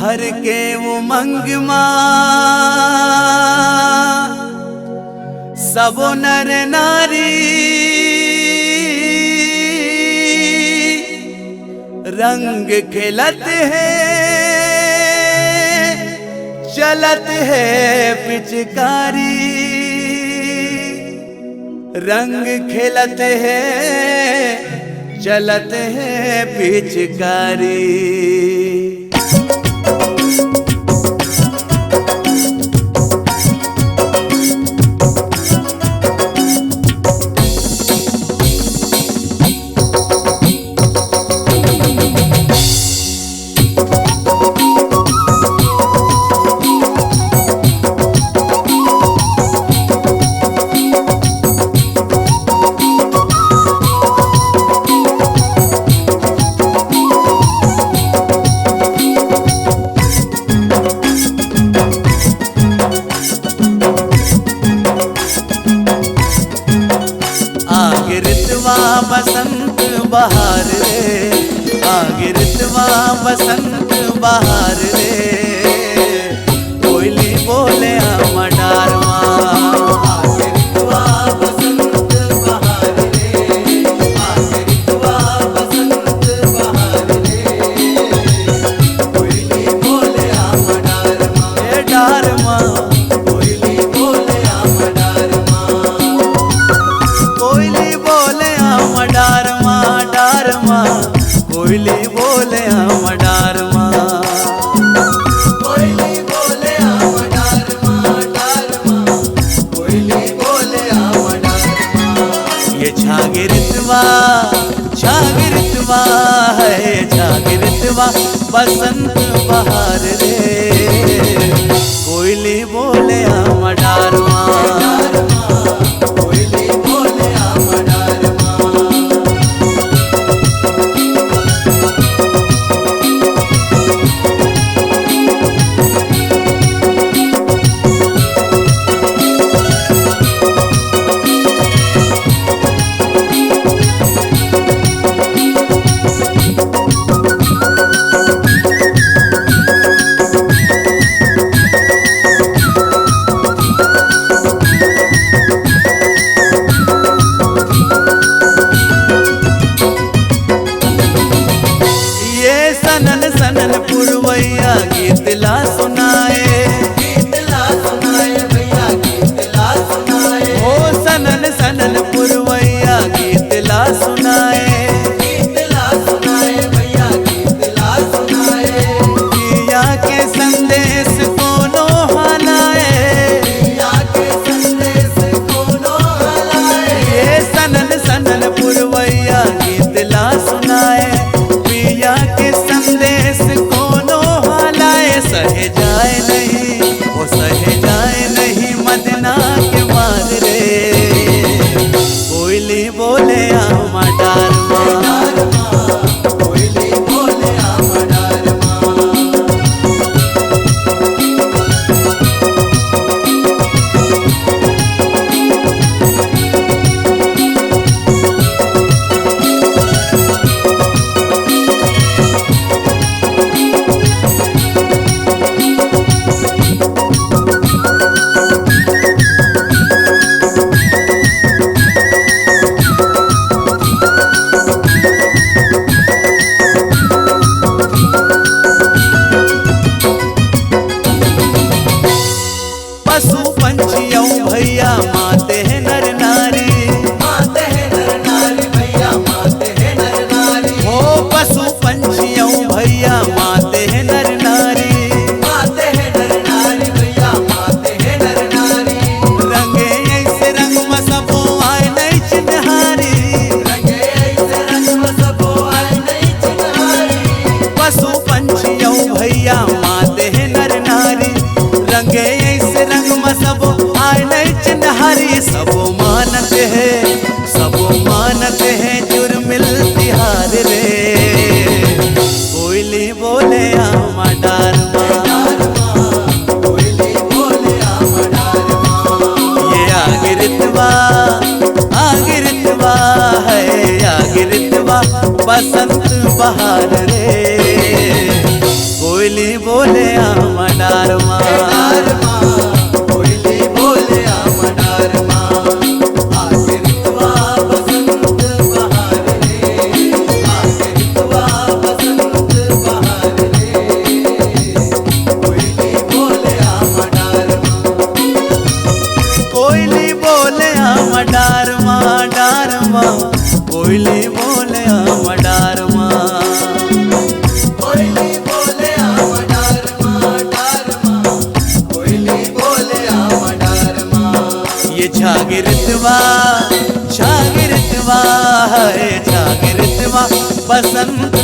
भर के उमंग माँ सबो नर नारी रंग खिलत है चलत है पिचकारी रंग खिलत है चलत है पिचकारी। बसंत बहार रे आगे ऋतवा बसंत बहार रे कोयली बोले हम डारवा आगे ऋतवा बसंत बहार रे आगे ऋतवा बसंत बहार रे कोयली बोले हम डारवा ए डारवा कोयली बोले हम डारवा कोयली बोले डारमा डारमा कोयली बोले हम डारमा कोयली बोले हम डारमा डारमा कोयली बोले हम डारमा। ये छागिरतवा है छागिरतवा बसंत बहार रे कोयली बोले हम डारमा कोयली बोले हम डारमा। सनन सनन पुरवैया गीत ला सुनाए भैया गीत ला सुनाए ओ सनन सनन पुरवैया गीत ला सुनाए भैया गीत ला सुनाए। पिया के संदेश कोनो हलाए पिया के संदेश कोनो हलाए ये सनन सनन पुरवैया गीत ला सुनाए पिया के संदेश कोनो हालाए सहे जाए नहीं वो सहे जाए नहीं मदना के मार रे कोयली बोले हम डारमा कोयली बोले हम डारमा। पशु पंछियों भैया माते हैं नर नारी भैया माते हैं नर नारी हो पशु पंछियों भैया माते हैं नर नारी भैया माते हैं नर नारी। रंगे ऐसे रंग मसबो आए नहीं चिन्हारी रंगे ऐसे रंग मसबो आए नहीं चिन्हारी पशु पंछियों भैया माते हैं नर नारी रंगे रंग मसबो आय नहीं चिन्हारी सबो मानत है जुर्मिल तिहार रे कोयली बोले हम डारमा कोयली बोले हम डारमा। ये आगे ऋतवा है आगे ऋतवा बसंत बहार रे कोयली बोले आमा डारमा, कोयली बोले आमा डारमा। आखिरतवा बसंत बहार रे, आखिरतवा बसंत बहार रे, कोयली बोले आमा डारमा। कोयली बोले आमा डारमा, डारमा, कोयली बोले आमा डारमा। कोयली बोले आमा डारमा, डारमा, कोयली बोले आमा डारमा। ये जागृतवा, जागृतवा है जागृतवा बसंत